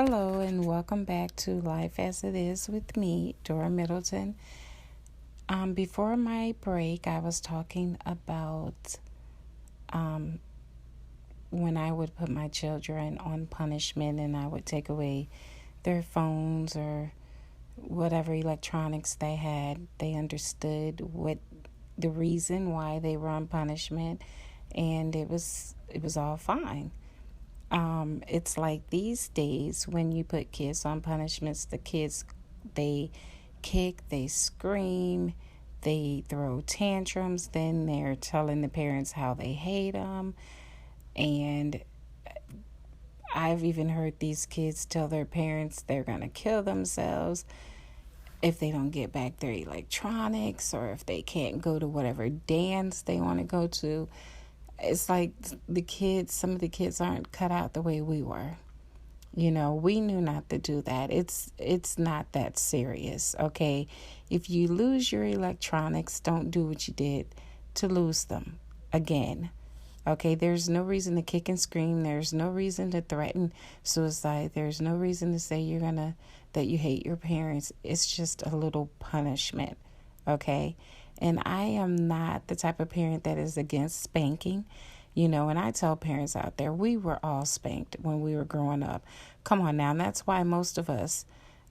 Hello, and welcome back to Life as It Is with me, Dora Middleton. Before my break, I was talking about when I would put my children on punishment and I would take away their phones or whatever electronics they had. They understood what the reason why they were on punishment, and it was all fine. It's like these days when you put kids on punishments, the kids, they kick, they scream, they throw tantrums, then they're telling the parents how they hate them. And I've even heard these kids tell their parents they're going to kill themselves if they don't get back their electronics or if they can't go to whatever dance they want to go to. It's like some of the kids aren't cut out the way we were. We knew not to do that. It's not that serious, okay? If you lose your electronics, don't do what you did to lose them again. Okay, there's no reason to kick and scream. There's no reason to threaten suicide. There's no reason to say that you hate your parents. It's just a little punishment, okay? And I am not the type of parent that is against spanking. And I tell parents out there, we were all spanked when we were growing up. Come on now. And that's why most of us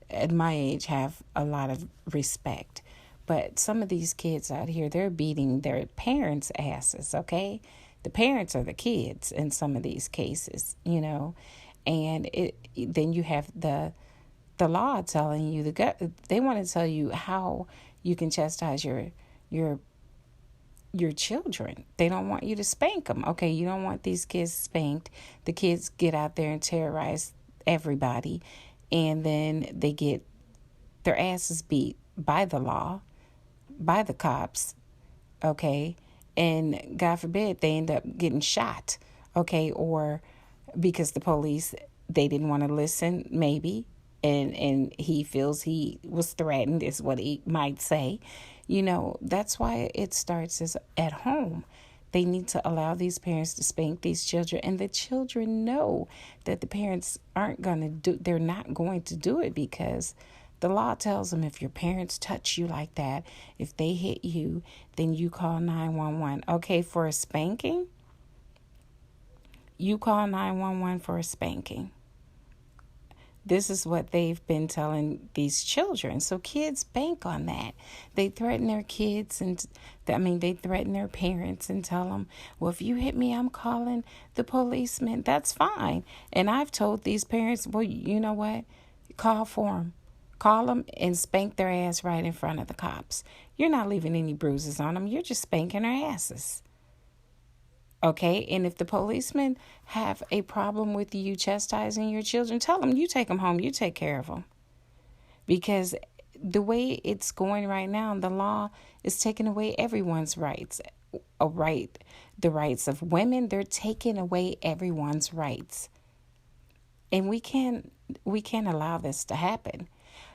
at my age have a lot of respect. But some of these kids out here, they're beating their parents' asses, okay? The parents are the kids in some of these cases, And then you have the law telling you, they want to tell you how you can chastise your children. They don't want you to spank them. Okay, you don't want these kids spanked. The kids get out there and terrorize everybody, and then they get their asses beat by the law, by the cops, okay? And God forbid they end up getting shot, okay? Or because the police, they didn't want to listen, maybe, and he feels he was threatened is what he might say. That's why it starts at home. They need to allow these parents to spank these children, and the children know that the parents they're not going to do it, because the law tells them if your parents touch you like that, if they hit you, then you call 911. Okay, for a spanking, you call 911 for a spanking. This is what they've been telling these children. So kids bank on that. They threaten their kids they threaten their parents and tell them, well, if you hit me, I'm calling the policeman. That's fine. And I've told these parents, well, you know what? Call for them. Call them and spank their ass right in front of the cops. You're not leaving any bruises on them. You're just spanking their asses. Okay, and if the policemen have a problem with you chastising your children, tell them you take them home, you take care of them. Because the way it's going right now, the law is taking away everyone's rights. The rights of women, they're taking away everyone's rights. And we can't allow this to happen.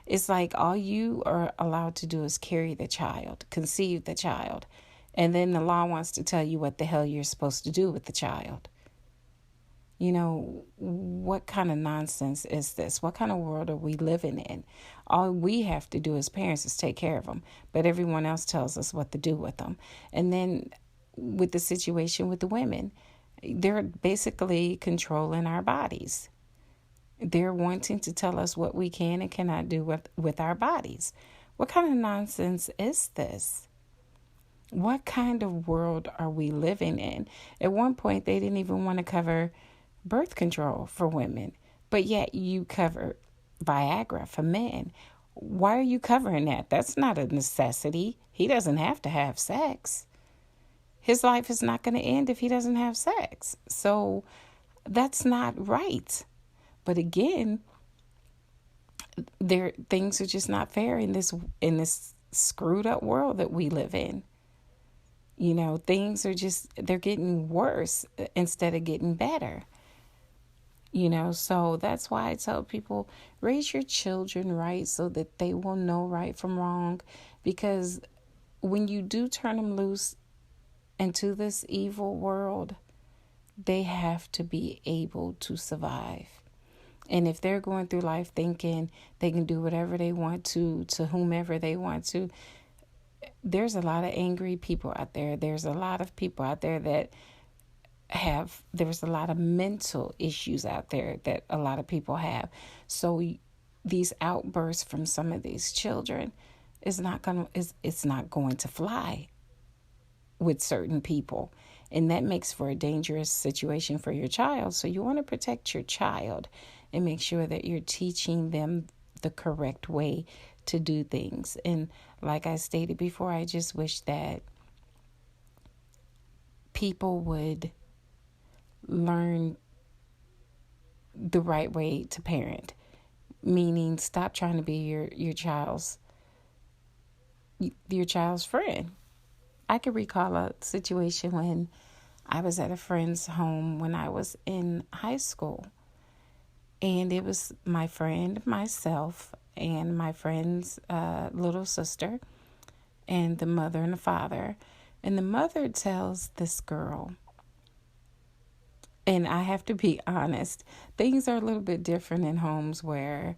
It's like all you are allowed to do is carry the child, conceive the child. And then the law wants to tell you what the hell you're supposed to do with the child. What kind of nonsense is this? What kind of world are we living in? All we have to do as parents is take care of them, but everyone else tells us what to do with them. And then with the situation with the women, they're basically controlling our bodies. They're wanting to tell us what we can and cannot do with our bodies. What kind of nonsense is this? What kind of world are we living in? At one point, they didn't even want to cover birth control for women, but yet you cover Viagra for men. Why are you covering that? That's not a necessity. He doesn't have to have sex. His life is not going to end if he doesn't have sex. So that's not right. But again, things are just not fair in this screwed up world that we live in. Things are they're getting worse instead of getting better. So that's why I tell people, raise your children right so that they will know right from wrong. Because when you do turn them loose into this evil world, they have to be able to survive. And if they're going through life thinking they can do whatever they want to whomever they want to, there's a lot of angry people out there. There's a lot of people out there that there's a lot of mental issues out there that a lot of people have. So these outbursts from some of these children it's not going to fly with certain people. And that makes for a dangerous situation for your child. So you want to protect your child and make sure that you're teaching them the correct way to do things. And like I stated before, I just wish that people would learn the right way to parent, meaning stop trying to be your child's friend. I can recall a situation when I was at a friend's home when I was in high school, and it was my friend, myself, and my friend's little sister, and the mother and the father. And the mother tells this girl, and I have to be honest, things are a little bit different in homes where,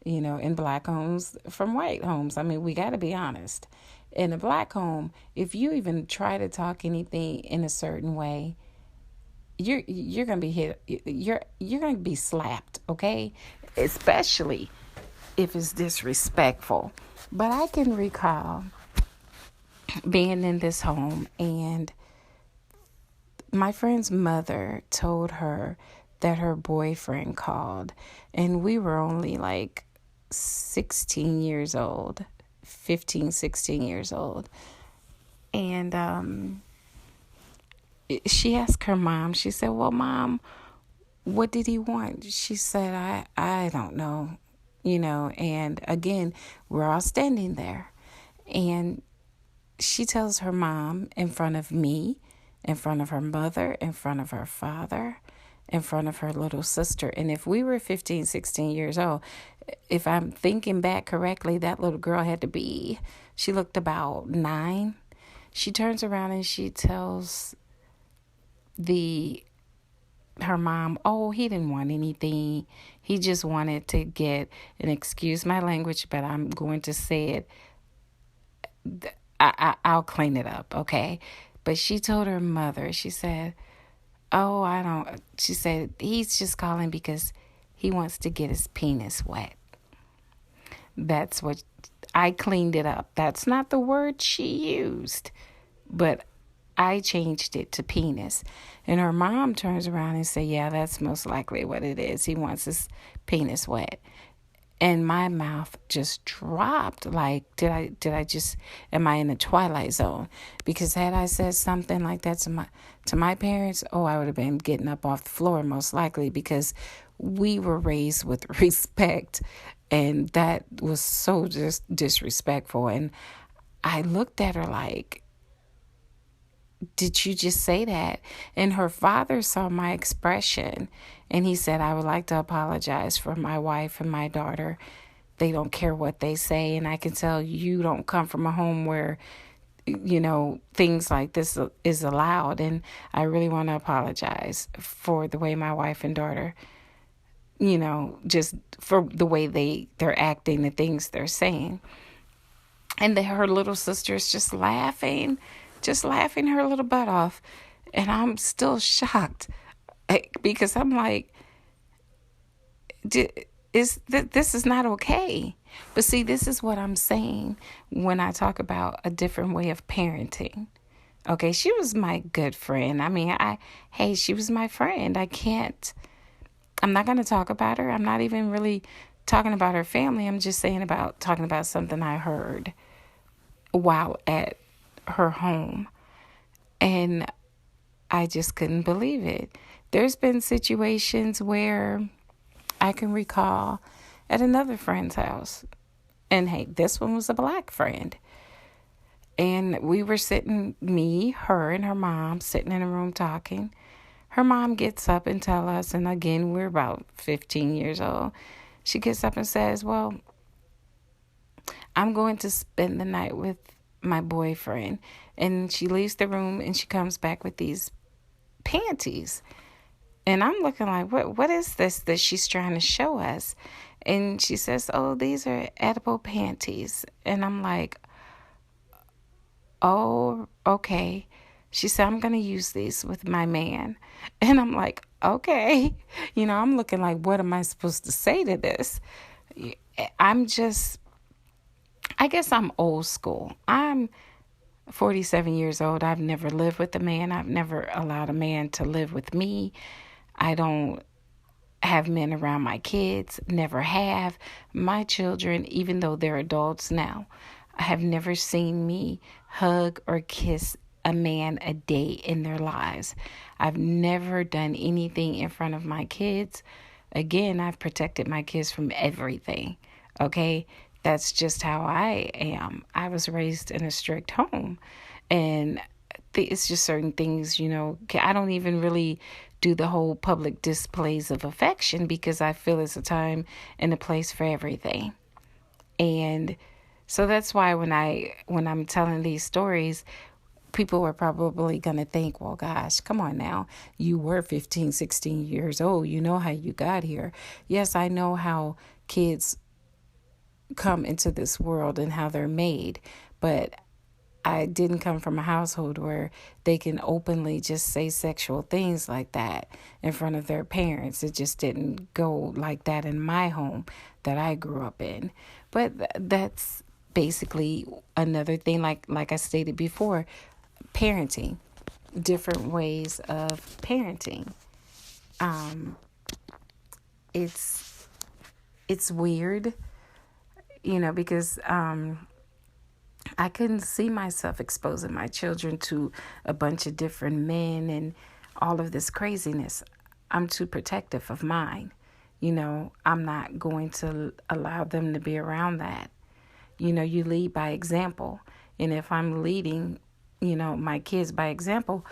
in black homes from white homes. I mean, we got to be honest. In a black home, if you even try to talk anything in a certain way, you're gonna be hit. You're gonna be slapped, okay? Especially if it's disrespectful. But I can recall being in this home, and my friend's mother told her that her boyfriend called, and we were only like 16 years old, 15, 16 years old. And she asked her mom, she said, well, Mom, what did he want? She said, I don't know, and again, we're all standing there. And she tells her mom in front of me, in front of her mother, in front of her father, in front of her little sister. And if we were 15, 16 years old, if I'm thinking back correctly, that little girl she looked about 9. She turns around and she tells her mom, oh, he didn't want anything. He just wanted to get, and excuse my language, but I'm going to say it. I'll clean it up, okay? But she told her mother, she said, she said, he's just calling because he wants to get his penis wet. That's what, I cleaned it up. That's not the word she used, but I changed it to penis. And her mom turns around and says, yeah, that's most likely what it is. He wants his penis wet. And my mouth just dropped. Like, am I in the Twilight Zone? Because had I said something like that to my parents, I would have been getting up off the floor most likely, because we were raised with respect. And that was so just disrespectful. And I looked at her like, did you just say that? And her father saw my expression, and he said, I would like to apologize for my wife and my daughter. They don't care what they say, and I can tell you don't come from a home where, things like this is allowed, and I really want to apologize for the way my wife and daughter, just for the way they're acting, the things they're saying. And her little sister's just laughing her little butt off. And I'm still shocked because I'm like, this is not okay. But see, this is what I'm saying when I talk about a different way of parenting. Okay, she was my good friend. I mean, she was my friend. I'm not going to talk about her. I'm not even really talking about her family. I'm just talking about something I heard while at her home. And I just couldn't believe it. There's been situations where I can recall at another friend's house. And hey, this one was a black friend. And we were sitting, me, her, and her mom, sitting in a room talking. Her mom gets up and tells us, and again, we're about 15 years old. She gets up and says, well, I'm going to spend the night with my boyfriend. And she leaves the room and she comes back with these panties. And I'm looking like, what is this that she's trying to show us? And she says, oh, these are edible panties. And I'm like, oh, okay. She said, I'm going to use these with my man. And I'm like, okay. I'm looking like, what am I supposed to say to this? I guess I'm old school. I'm 47 years old. I've never lived with a man. I've never allowed a man to live with me. I don't have men around my kids, never have. My children, even though they're adults now, have never seen me hug or kiss a man a day in their lives. I've never done anything in front of my kids. Again, I've protected my kids from everything. Okay? That's just how I am. I was raised in a strict home. And it's just certain things, I don't even really do the whole public displays of affection because I feel it's a time and a place for everything. And so that's why when I'm telling these stories, people are probably going to think, well, gosh, come on now. You were 15, 16 years old. You know how you got here. Yes, I know how kids come into this world and how they're made, but I didn't come from a household where they can openly just say sexual things like that in front of their parents. It just didn't go like that in my home that I grew up in. But that's basically another thing, like I stated before, parenting, different ways of parenting. It's weird, because I couldn't see myself exposing my children to a bunch of different men and all of this craziness. I'm too protective of mine. I'm not going to allow them to be around that. You lead by example. And if I'm leading, my kids by example,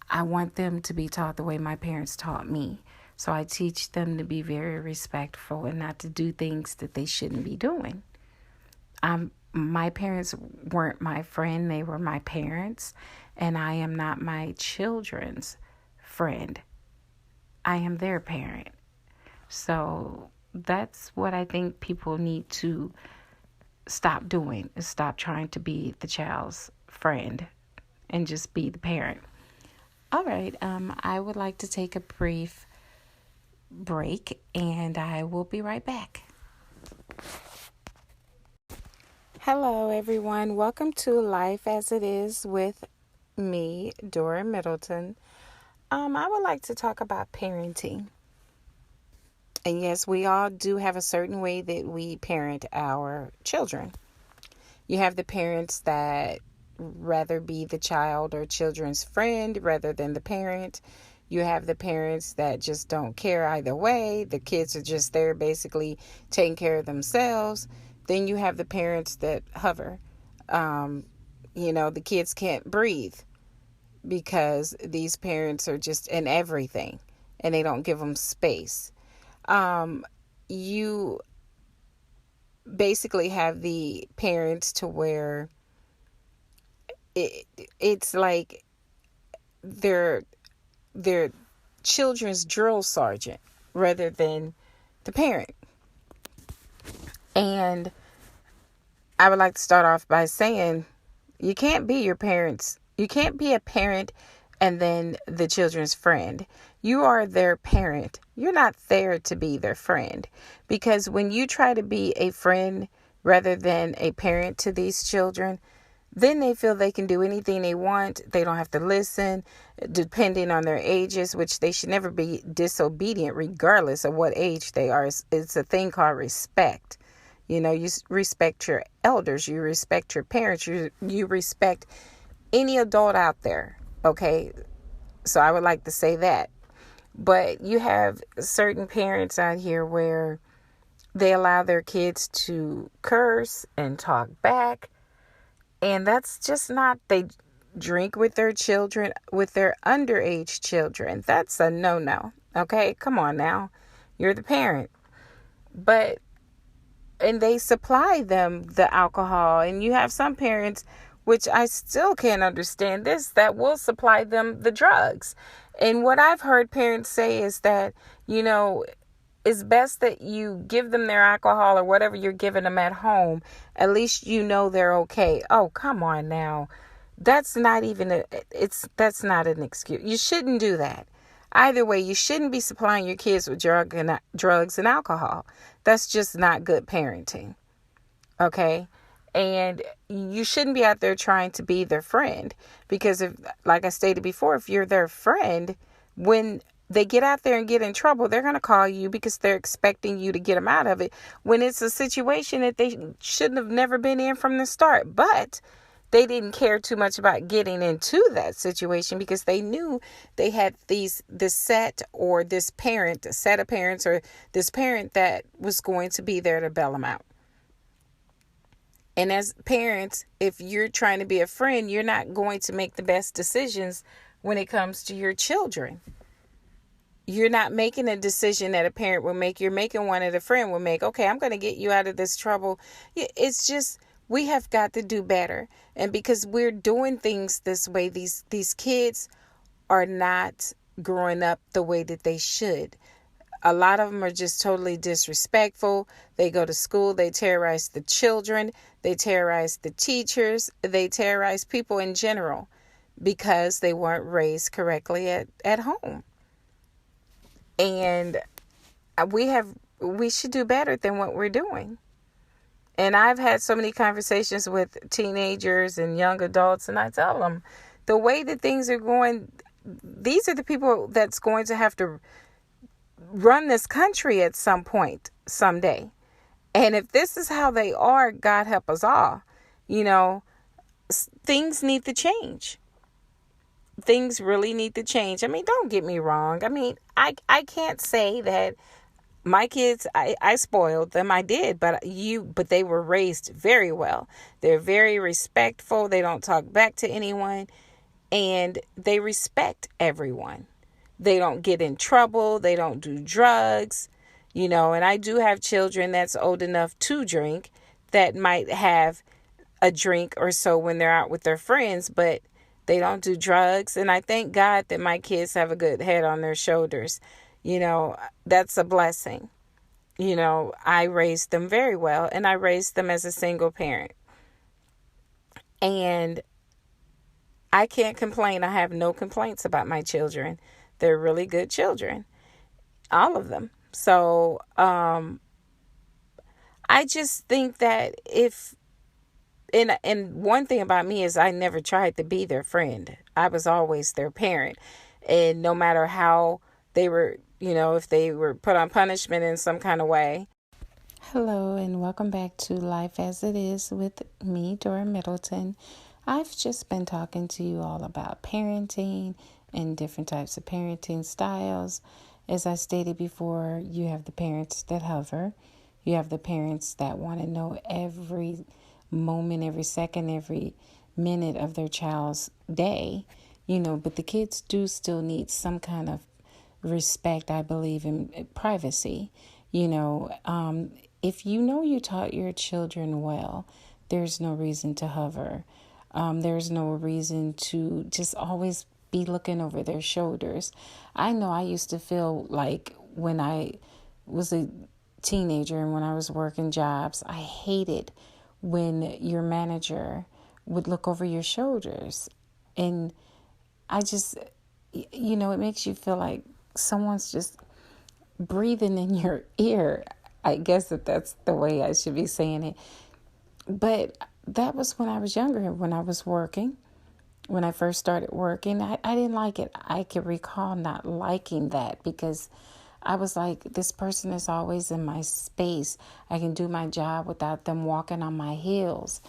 I want them to be taught the way my parents taught me. So I teach them to be very respectful and not to do things that they shouldn't be doing. My parents weren't my friend. They were my parents. And I am not my children's friend. I am their parent. So that's what I think people need to stop doing, is stop trying to be the child's friend and just be the parent. All right. I would like to take a brief break and I will be right back. Hello, everyone. Welcome to Life as It Is with me, Dora Middleton. I would like to talk about parenting. And yes, we all do have a certain way that we parent our children. You have the parents that rather be the child or children's friend rather than the parent. You have the parents that just don't care either way. The kids are just there basically taking care of themselves. Then you have the parents that hover. The kids can't breathe because these parents are just in everything and they don't give them space. You basically have the parents to where it's like they're children's drill sergeant rather than the parent. And I would like to start off by saying you can't be your parents. You can't be a parent and then the children's friend. You are their parent. You're not there to be their friend. Because when you try to be a friend rather than a parent to these children, then they feel they can do anything they want. They don't have to listen, depending on their ages, which they should never be disobedient regardless of what age they are. It's a thing called respect. You respect your elders, you respect your parents, you respect any adult out there. Okay. So I would like to say that. But you have certain parents out here where they allow their kids to curse and talk back. And that's just not, they drink with their children, with their underage children. That's a no-no. Okay. Come on now. You're the parent. And they supply them the alcohol. And you have some parents, which I still can't understand this, that will supply them the drugs. And what I've heard parents say is that, you know, it's best that you give them their alcohol or whatever you're giving them at home. At least you know they're okay. Oh, come on now. That's not even that's not an excuse. You shouldn't do that. Either way, you shouldn't be supplying your kids with drugs and alcohol. That's just not good parenting. Okay? And you shouldn't be out there trying to be their friend, because if, like I stated before, if you're their friend, when they get out there and get in trouble, they're going to call you because they're expecting you to get them out of it, when it's a situation that they shouldn't have never been in from the start. But they didn't care too much about getting into that situation because they knew they had this set or this parent, a set of parents, or this parent that was going to be there to bail them out. And as parents, if you're trying to be a friend, you're not going to make the best decisions when it comes to your children. You're not making a decision that a parent will make. You're making one that a friend will make. Okay, I'm going to get you out of this trouble. It's just, we have got to do better. And because we're doing things this way, these kids are not growing up the way that they should. A lot of them are just totally disrespectful. They go to school, they terrorize the children, they terrorize the teachers, they terrorize people in general because they weren't raised correctly at home. And we should do better than what we're doing. And I've had so many conversations with teenagers and young adults, and I tell them, the way that things are going, these are the people that's going to have to run this country at some point, someday. And if this is how they are, God help us all. You know, things need to change. Things really need to change. I mean, don't get me wrong. I mean, I can't say that my kids, I spoiled them. I did, but they were raised very well. They're very respectful. They don't talk back to anyone, and they respect everyone. They don't get in trouble. They don't do drugs, you know. And I do have children that's old enough to drink that might have a drink or so when they're out with their friends, but they don't do drugs. And I thank God that my kids have a good head on their shoulders. You know, that's a blessing. You know, I raised them very well, and I raised them as a single parent. And I can't complain. I have no complaints about my children. They're really good children, all of them. So I just think that and one thing about me is I never tried to be their friend. I was always their parent. And no matter how they were, you know, if they were put on punishment in some kind of way. Hello, and welcome back to Life as It Is with me, Dora Middleton. I've just been talking to you all about parenting and different types of parenting styles. As I stated before, you have the parents that hover. You have the parents that want to know every moment, every second, every minute of their child's day, you know, but the kids do still need some kind of respect, I believe, in privacy. You know, if you know you taught your children well, there's no reason to hover. There's no reason to just always be looking over their shoulders. I know I used to feel like when I was a teenager and when I was working jobs, I hated when your manager would look over your shoulders. And I just, you know, it makes you feel like someone's just breathing in your ear. I guess that's the way I should be saying it. But that was when I was younger, when I was working. When I first started working, I didn't like it. I can recall not liking that because I was like, this person is always in my space. I can do my job without them walking on my heels.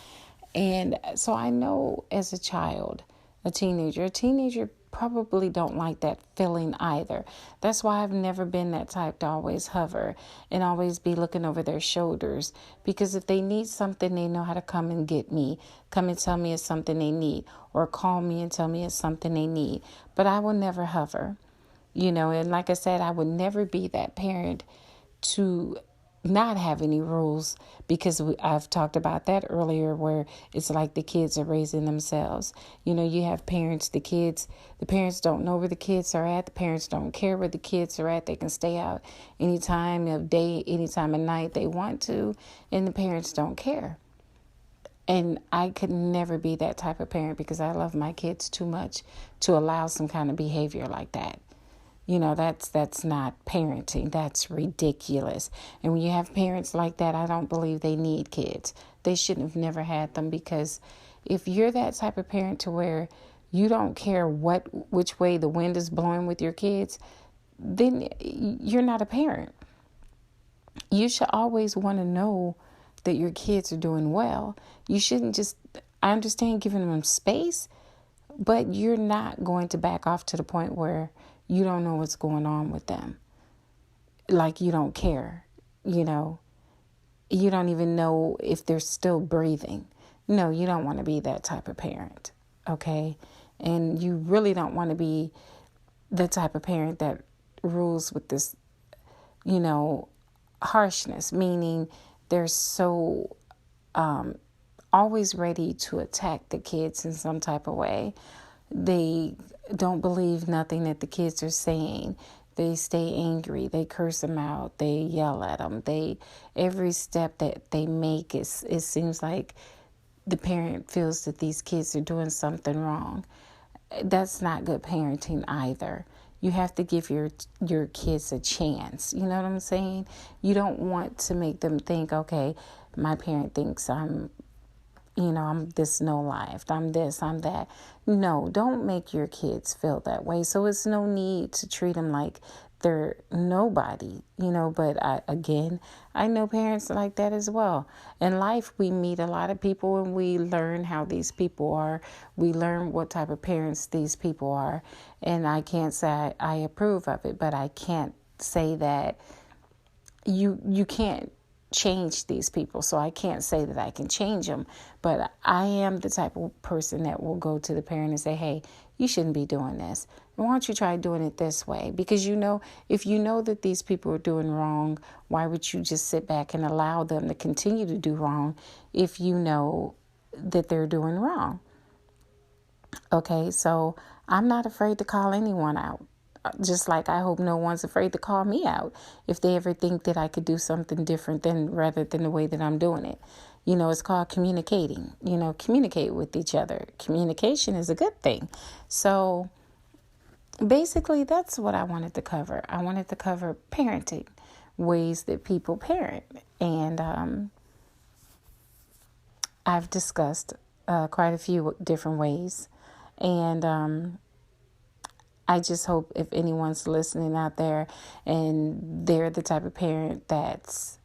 And so I know as a child, a teenager probably don't like that feeling either. That's why I've never been that type to always hover and always be looking over their shoulders. Because if they need something, they know how to come and get me, come and tell me it's something they need, or call me and tell me it's something they need. But I will never hover, you know. And like I said, I would never be that parent to not have any rules, because I've talked about that earlier, where it's like the kids are raising themselves. You have parents, the parents don't know where the kids are at. The parents don't care where the kids are at. They can stay out any time of day, any time of night they want to, and the parents don't care. And I could never be that type of parent, because I love my kids too much to allow some kind of behavior like that. That's not parenting. That's ridiculous. And when you have parents like that, I don't believe they need kids. They shouldn't have never had them, because if you're that type of parent to where you don't care which way the wind is blowing with your kids, then you're not a parent. You should always want to know that your kids are doing well. You shouldn't just, I understand giving them space, but you're not going to back off to the point where you don't know what's going on with them. Like you don't care, You don't even know if they're still breathing. No, you don't want to be that type of parent, okay? And you really don't want to be the type of parent that rules with this, harshness, meaning they're so always ready to attack the kids in some type of way. They don't believe nothing that the kids are saying. They stay angry. They curse them out. They yell at them. Every step that they make, it seems like the parent feels that these kids are doing something wrong. That's not good parenting either. You have to give your kids a chance. You know what I'm saying? You don't want to make them think, okay, my parent thinks I'm this no-lived, I'm this, I'm that. No, don't make your kids feel that way. So it's no need to treat them like they're nobody, but I know parents like that as well. In life, we meet a lot of people and we learn how these people are. We learn what type of parents these people are. And I can't say I approve of it, but I can't say that you can't change these people. So I can't say that I can change them, but I am the type of person that will go to the parent and say, hey, you shouldn't be doing this. Why don't you try doing it this way? Because if you know that these people are doing wrong, why would you just sit back and allow them to continue to do wrong if you know that they're doing wrong? Okay, so I'm not afraid to call anyone out. Just like I hope no one's afraid to call me out if they ever think that I could do something different rather than the way that I'm doing it. It's called communicating. Communicate with each other. Communication is a good thing. So basically, that's what I wanted to cover. I wanted to cover parenting, ways that people parent. And I've discussed quite a few different ways. And I just hope if anyone's listening out there and they're the type of parent that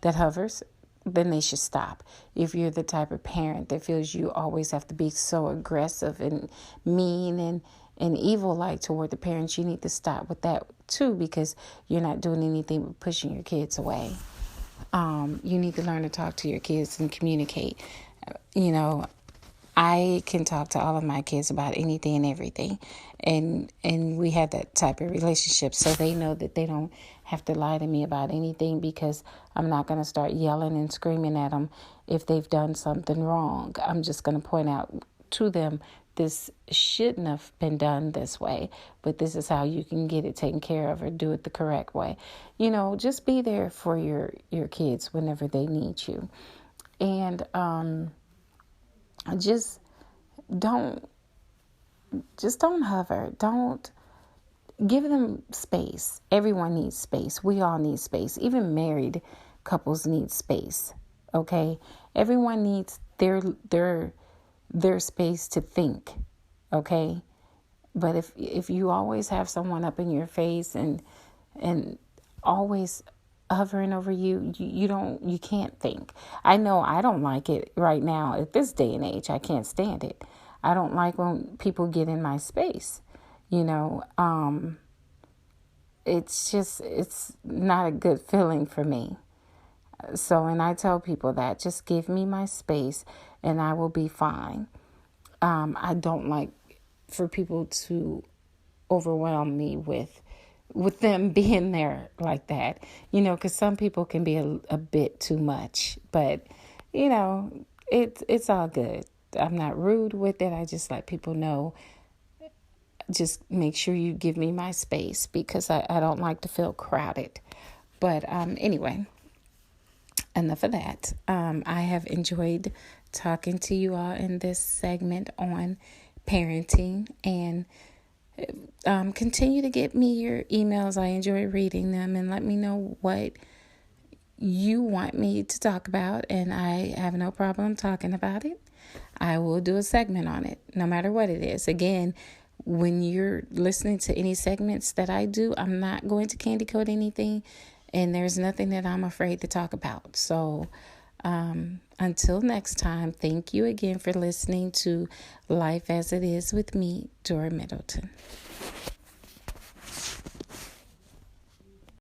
hovers, then they should stop. If you're the type of parent that feels you always have to be so aggressive and mean and evil-like toward the parents, you need to stop with that too, because you're not doing anything but pushing your kids away. You need to learn to talk to your kids and communicate. I can talk to all of my kids about anything and everything. And we have that type of relationship. So they know that they don't have to lie to me about anything, because I'm not going to start yelling and screaming at them if they've done something wrong. I'm just going to point out to them, this shouldn't have been done this way, but this is how you can get it taken care of or do it the correct way. Just be there for your kids whenever they need you. And just don't hover. Don't give them space. Everyone needs space. We all need space. Even married couples need space. Okay? Everyone needs their space to think. Okay? But if you always have someone up in your face and always hovering over you, you can't think. I know I don't like it right now at this day and age. I can't stand it. I don't like when people get in my space. It's not a good feeling for me. So, and I tell people that just give me my space and I will be fine. I don't like for people to overwhelm me with with them being there like that, because some people can be a bit too much, but it's all good. I'm not rude with it. I just let people know, just make sure you give me my space, because I don't like to feel crowded. But anyway, enough of that. I have enjoyed talking to you all in this segment on parenting, and continue to get me your emails. I enjoy reading them, and let me know what you want me to talk about, and I have no problem talking about it. I will do a segment on it, no matter what it is. Again, when you're listening to any segments that I do, I'm not going to candy coat anything, and there's nothing that I'm afraid to talk about. So until next time, thank you again for listening to Life as It Is with me, Dora Middleton.